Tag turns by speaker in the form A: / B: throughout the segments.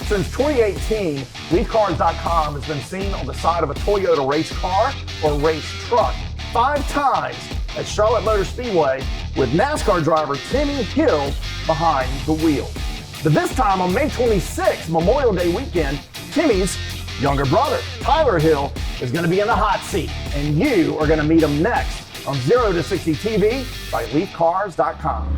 A: Since 2018, LeithCars.com has been seen on the side of a Toyota race car or race truck 5 times at Charlotte Motor Speedway with NASCAR driver Timmy Hill behind the wheel. But this time on May 26th, Memorial Day weekend, Timmy's younger brother, Tyler Hill, is going to be in the hot seat, and you are going to meet him next on 0 to 60 TV by LeithCars.com.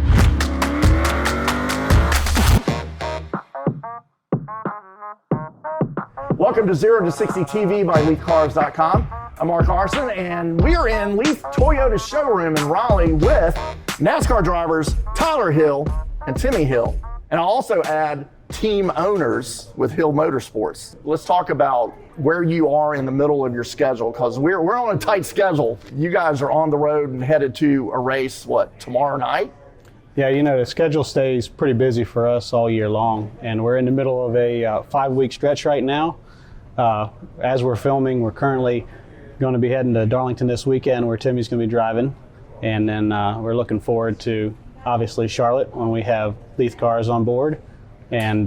A: Welcome to 0 to 60 TV by LeithCars.com. I'm Mark Arson, and we are in Leith Toyota showroom in Raleigh with NASCAR drivers Tyler Hill and Timmy Hill. And I'll also add team owners with Hill Motorsports. Let's talk about where you are in the middle of your schedule, because we're on a tight schedule. You guys are on the road and headed to a race, tomorrow night?
B: Yeah, the schedule stays pretty busy for us all year long, and we're in the middle of a 5-week stretch right now. As we're filming, we're currently going to be heading to Darlington this weekend, where Timmy's going to be driving, and then we're looking forward to, obviously, Charlotte when we have Leith Cars on board, and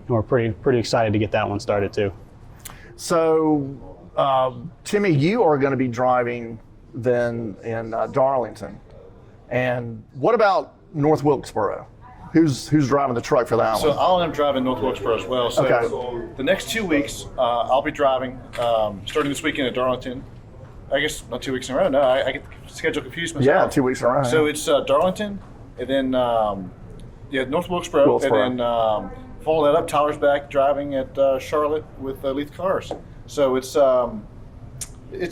B: we're pretty excited to get that one started too.
A: So, Timmy, you are going to be driving then in Darlington, and what about North Wilkesboro? Who's driving the truck for that one?
C: So I'll end up driving North Wilkesboro as well. So
A: okay.
C: The next 2 weeks, I'll be driving, starting this weekend at Darlington. I guess not 2 weeks in a row. No, I get the schedule confused myself.
A: Yeah, 2 weeks in a row.
C: So it's Darlington, and then North Wilkesboro, and then follow that up. Tyler's back driving at Charlotte with Leith Cars. So it's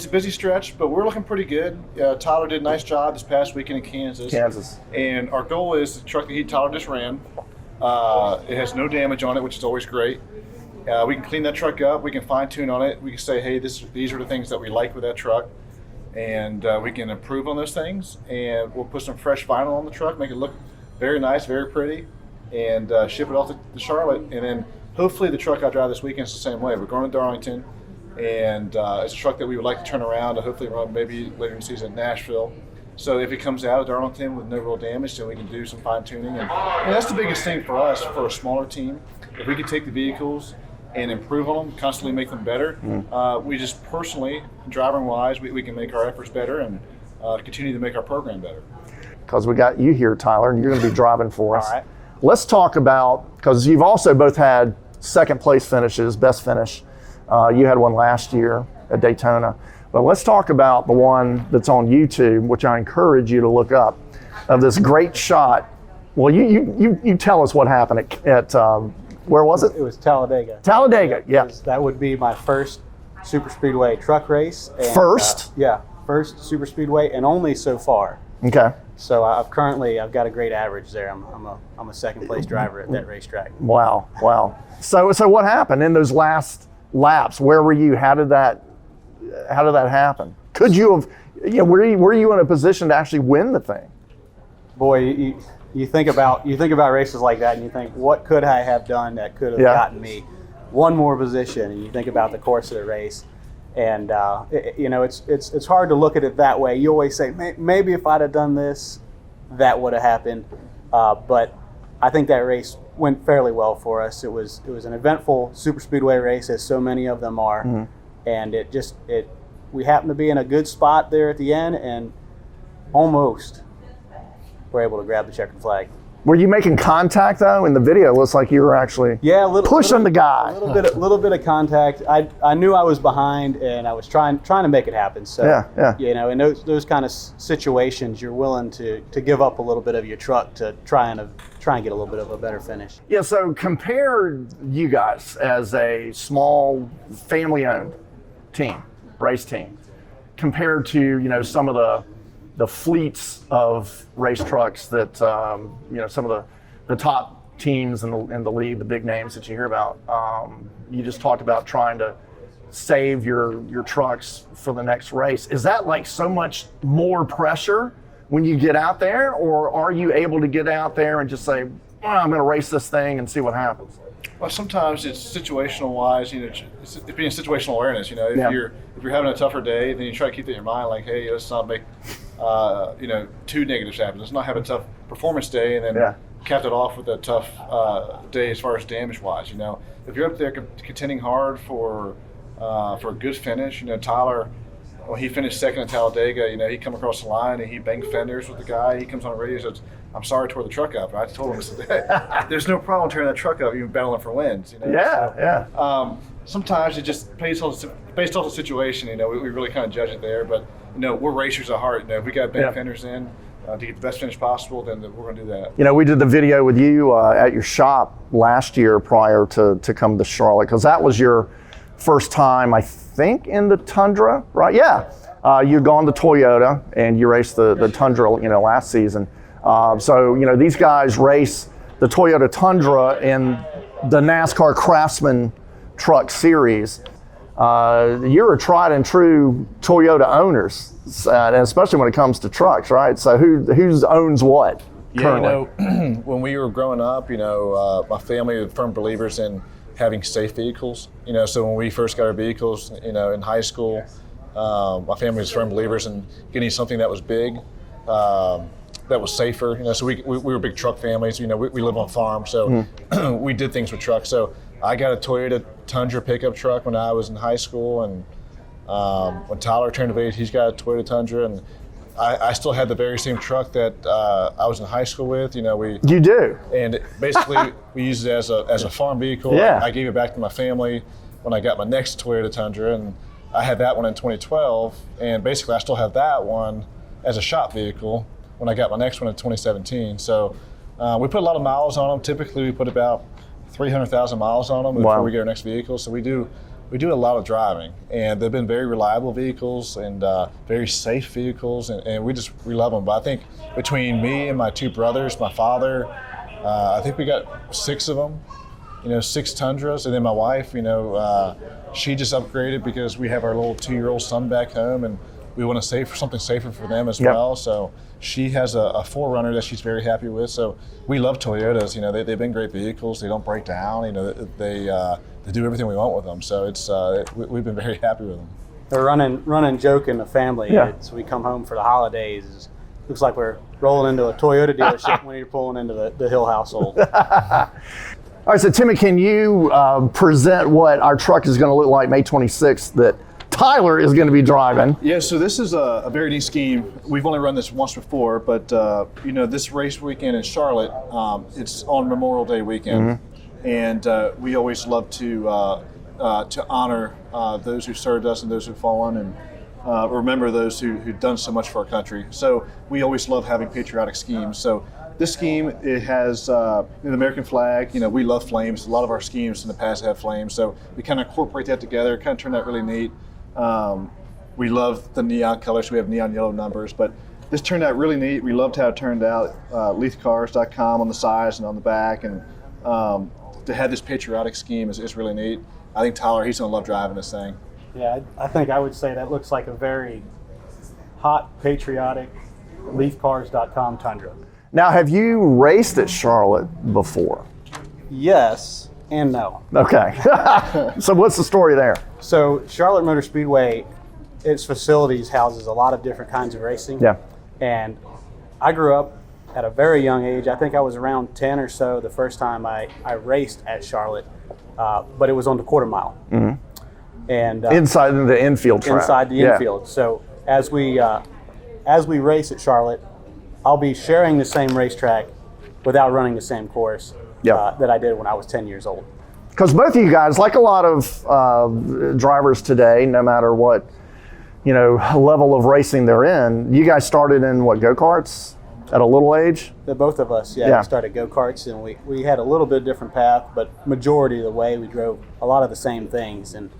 C: a busy stretch, but we're looking pretty good. Tyler did a nice job this past weekend in Kansas. And our goal is the truck that Tyler just ran. It has no damage on it, which is always great. We can clean that truck up. We can fine tune on it. We can say, hey, these are the things that we like with that truck. And we can improve on those things. And we'll put some fresh vinyl on the truck, make it look very nice, very pretty, and ship it off to Charlotte. And then hopefully the truck I drive this weekend is the same way. We're going to Darlington. And it's a truck that we would like to turn around to hopefully run maybe later in the season at Nashville. So if it comes out of Darlington with no real damage, then we can do some fine tuning. And that's the biggest thing for us, for a smaller team. If we can take the vehicles and improve on them, constantly make them better, we just personally, driving-wise, we can make our efforts better and continue to make our program better.
A: Because we got you here, Tyler, and you're going to be driving for us.
B: All right.
A: Let's talk about, because you've also both had second place finishes, best finish. You had one last year at Daytona. But let's talk about the one that's on YouTube, which I encourage you to look up, of this great shot. Well, you tell us what happened at where was it?
B: It was Talladega.
A: Talladega, yeah.
B: That would be my first super speedway truck race. And,
A: first?
B: Yeah, first super speedway, and only so far.
A: Okay.
B: So I've got a great average there. I'm a second place driver at that racetrack.
A: Wow. So what happened in those last laps? Where were you? How did that happen? Could you have, were you in a position to actually win the thing?
B: Boy, you think about races like that, and you think, what could I have done that could have gotten me one more position? And you think about the course of the race, and it's hard to look at it that way. You always say, maybe if I'd have done this, that would have happened. But I think that race went fairly well for us. It was an eventful super speedway race, as so many of them are, and we happened to be in a good spot there at the end, and almost were able to grab the checkered flag.
A: Were you making contact though? In the video, it looks like you were actually pushing the guy.
B: A little bit of contact. I knew I was behind, and I was trying to make it happen. So
A: yeah.
B: In those kind of situations, you're willing to give up a little bit of your truck to try and get a little bit of a better finish.
A: Yeah. So compare you guys as a small family-owned team, race team, compared to some of the fleets of race trucks that some of the top teams in the league, the big names that you hear about. You just talked about trying to save your trucks for the next race. Is that like so much more pressure when you get out there, or are you able to get out there and just say, I'm going to race this thing and see what happens?
C: Well, sometimes it's situational wise. It's being situational awareness. If you're having a tougher day, then you try to keep it in your mind, like, hey, let's not make two negatives happen. Let's not have a tough performance day and then capped it off with a tough day as far as damage wise. You know, if you're up there contending hard for a good finish, you know, Tyler, when he finished second at Talladega, you know, he come across the line and he banged fenders with the guy. He comes on the radio and says, "I'm sorry I tore the truck up." And I told him, I said, "Hey, there's no problem tearing that truck up, even battling for wins." You know?
A: Yeah.
C: Sometimes it just based off the situation, you know, we really kind of judge it there. But, you know, we're racers at heart. You know, if we got bang fenders in to get the best finish possible, then we're going to do that.
A: You know, we did the video with you at your shop last year prior to come to Charlotte, because that was your first time, I think, in the Tundra, right? Yeah. You'd gone to Toyota and you raced the Tundra, you know, last season. So, you know, these guys race the Toyota Tundra in the NASCAR Craftsman Truck Series. You're a tried and true Toyota owners, and especially when it comes to trucks, right? So who owns what currently?
D: You know, when we were growing up, you know, my family were firm believers in having safe vehicles. You know, so when we first got our vehicles, you know, in high school, my family was firm believers in getting something that was big, that was safer. You know, so we were big truck families. You know, we live on farms, so we did things with trucks. So I got a Toyota Tundra pickup truck when I was in high school, and when Tyler turned of age, he's got a Toyota Tundra, and I still had the very same truck that I was in high school with. You know,
A: You do?
D: And basically we used it as a farm vehicle.
A: Yeah.
D: I gave it back to my family when I got my next Toyota Tundra, and I had that one in 2012, and basically I still have that one as a shop vehicle when I got my next one in 2017. So we put a lot of miles on them. Typically we put about 300,000 miles on them before we get our next vehicle. So we do a lot of driving, and they've been very reliable vehicles and very safe vehicles, and we love them. But I think between me and my two brothers, my father, I think we got 6 of them, you know, 6 Tundras, and then my wife, you know, she just upgraded because we have our little 2-year-old son back home, and we want to save for something safer for them as well. So she has a 4Runner that she's very happy with. So we love Toyotas. You know, they've been great vehicles. They don't break down. You know, they do everything we want with them. So it's we've been very happy with them.
B: The running joke in the family.
A: Yeah.
B: It's we come home for the holidays. Looks like we're rolling into a Toyota dealership when you're pulling into the Hill household.
A: All right, so Timmy, can you present what our truck is going to look like May 26th that Tyler is going to be driving?
C: Yeah, so this is a very neat scheme. We've only run this once before, but you know, this race weekend in Charlotte, it's on Memorial Day weekend, and we always love to honor those who served us and those who've fallen, and remember those who've done so much for our country. So we always love having patriotic schemes. So this scheme, it has an American flag. You know, we love flames. A lot of our schemes in the past have flames, so we kind of incorporate that together. Kind of turned out really neat. We love the neon colors. We have neon yellow numbers, but this turned out really neat. We loved how it turned out. LeithCars.com on the sides and on the back, and to have this patriotic scheme is really neat. I think Tyler, he's gonna love driving this thing.
B: Yeah, I think I would say that looks like a very hot, patriotic LeithCars.com Tundra.
A: Now, have you raced at Charlotte before?
B: Yes and no.
A: Okay. So what's the story there?
B: So Charlotte Motor Speedway, its facilities houses a lot of different kinds of racing.
A: Yeah.
B: And I grew up at a very young age. I think I was around 10 or so the first time I raced at Charlotte, but it was on the quarter mile. And
A: Inside the infield track.
B: inside the infield. So as we race at Charlotte, I'll be sharing the same racetrack without running the same course that I did when I was 10 years old.
A: Because both of you guys, like a lot of drivers today, no matter what, you know, level of racing they're in, you guys started in what, go-karts at a little age?
B: Both of us, we started go-karts, and we had a little bit different path, but majority of the way we drove a lot of the same things, and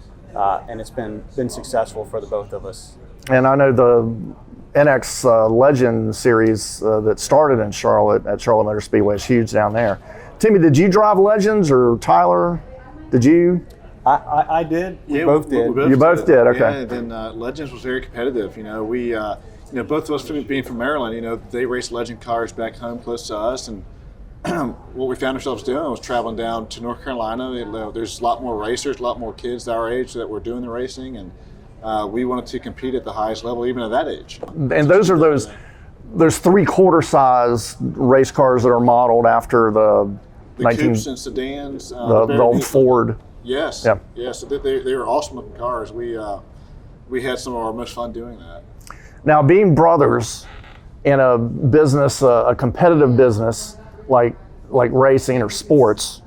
B: it's been successful for the both of us.
A: And I know the NX Legend series that started in Charlotte at Charlotte Motor Speedway is huge down there. Timmy, did you drive Legends, or Tyler, did you?
B: I did. We both did.
A: You both did. Okay.
C: Yeah, then Legends was very competitive. You know, we, you know, both of us being from Maryland, you know, they raced Legend cars back home close to us, and what we found ourselves doing was traveling down to North Carolina. There's a lot more racers, a lot more kids our age that were doing the racing, and we wanted to compete at the highest level, even at that age.
A: And those are those there's 3/4 size race cars that are modeled after the
C: coupes and sedans.
A: The old Ford.
C: Yes.
A: Yeah.
C: Yes. They were awesome looking cars. We had some of our most fun doing that.
A: Now, being brothers in a business, a competitive business like racing or sports,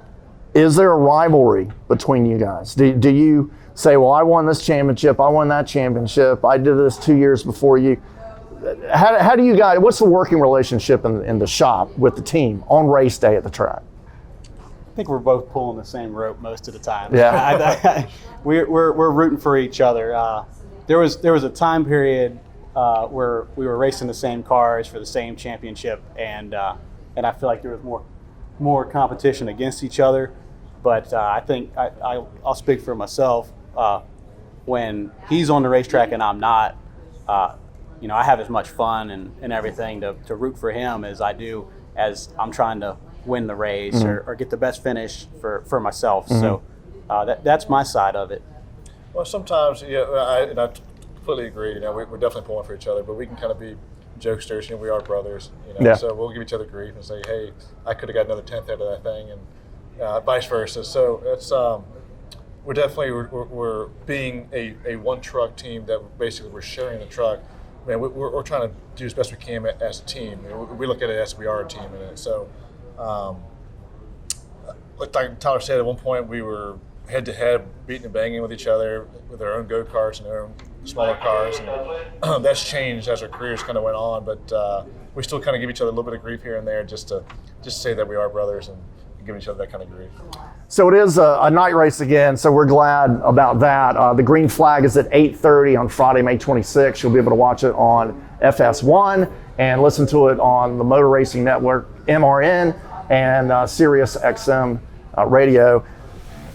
A: is there a rivalry between you guys? Do you say, well, I won this championship, I won that championship, I did this 2 years before you? How do you guys, what's the working relationship in the shop with the team on race day at the track?
B: I think we're both pulling the same rope most of the time.
A: Yeah.
B: We're rooting for each other. There was a time period where we were racing the same cars for the same championship, and I feel like there was more competition against each other. But I think I'll speak for myself. When he's on the racetrack and I'm not, I have as much fun and everything to root for him as I do as I'm trying to win the race or get the best finish for myself. So that's my side of it.
D: Well, sometimes, I completely agree. We're definitely pulling for each other, but we can kind of be jokesters. We are brothers.
A: Yeah.
D: So we'll give each other grief and say, "Hey, I could have got another 10th out of that thing," and vice versa. So it's we're being a one truck team that basically we're sharing the truck. Man, we're trying to do as best we can as a team. We look at it as we are a team in it. So, like Tyler said, at one point we were head to head, beating and banging with each other with our own go-karts and our own smaller cars, and that's changed as our careers kind of went on. But we still kind of give each other a little bit of grief here and there, just to say that we are brothers and give each other that kind of grief.
A: So it is a night race again, so we're glad about that. The green flag is at 8:30 on Friday, May 26th. You'll be able to watch it on FS1 and listen to it on the Motor Racing Network, MRN, and Sirius XM radio.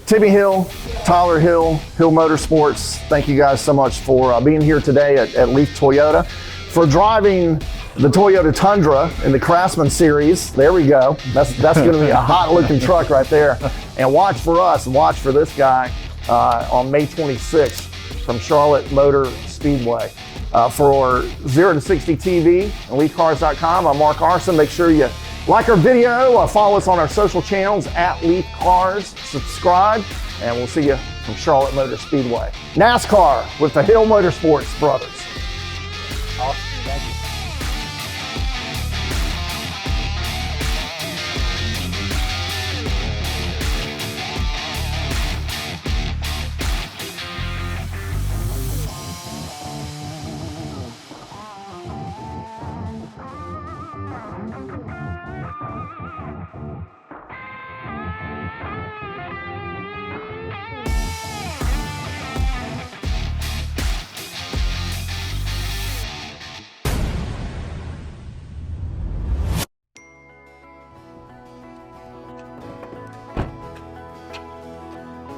A: Timmy Hill, Tyler Hill, Hill Motorsports, thank you guys so much for being here today at Leith Toyota, for driving the Toyota Tundra in the Craftsman Series. There we go. That's going to be a hot looking truck right there. And watch for us, and watch for this guy on May 26th from Charlotte Motor Speedway. For 0 to 60 TV and LeithCars.com, I'm Mark Arson. Make sure you like our video, follow us on our social channels at LeithCars, subscribe, and we'll see you from Charlotte Motor Speedway. NASCAR with the Hill Motorsports brothers.
B: Awesome. Thank you.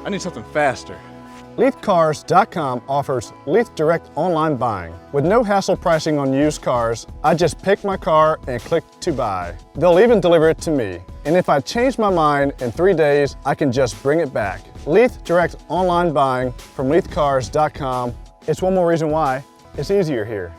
E: I need something faster. LeithCars.com offers Leith Direct online buying. With no hassle pricing on used cars, I just pick my car and click to buy. They'll even deliver it to me. And if I change my mind in 3 days, I can just bring it back. Leith Direct online buying from LeithCars.com. It's one more reason why it's easier here.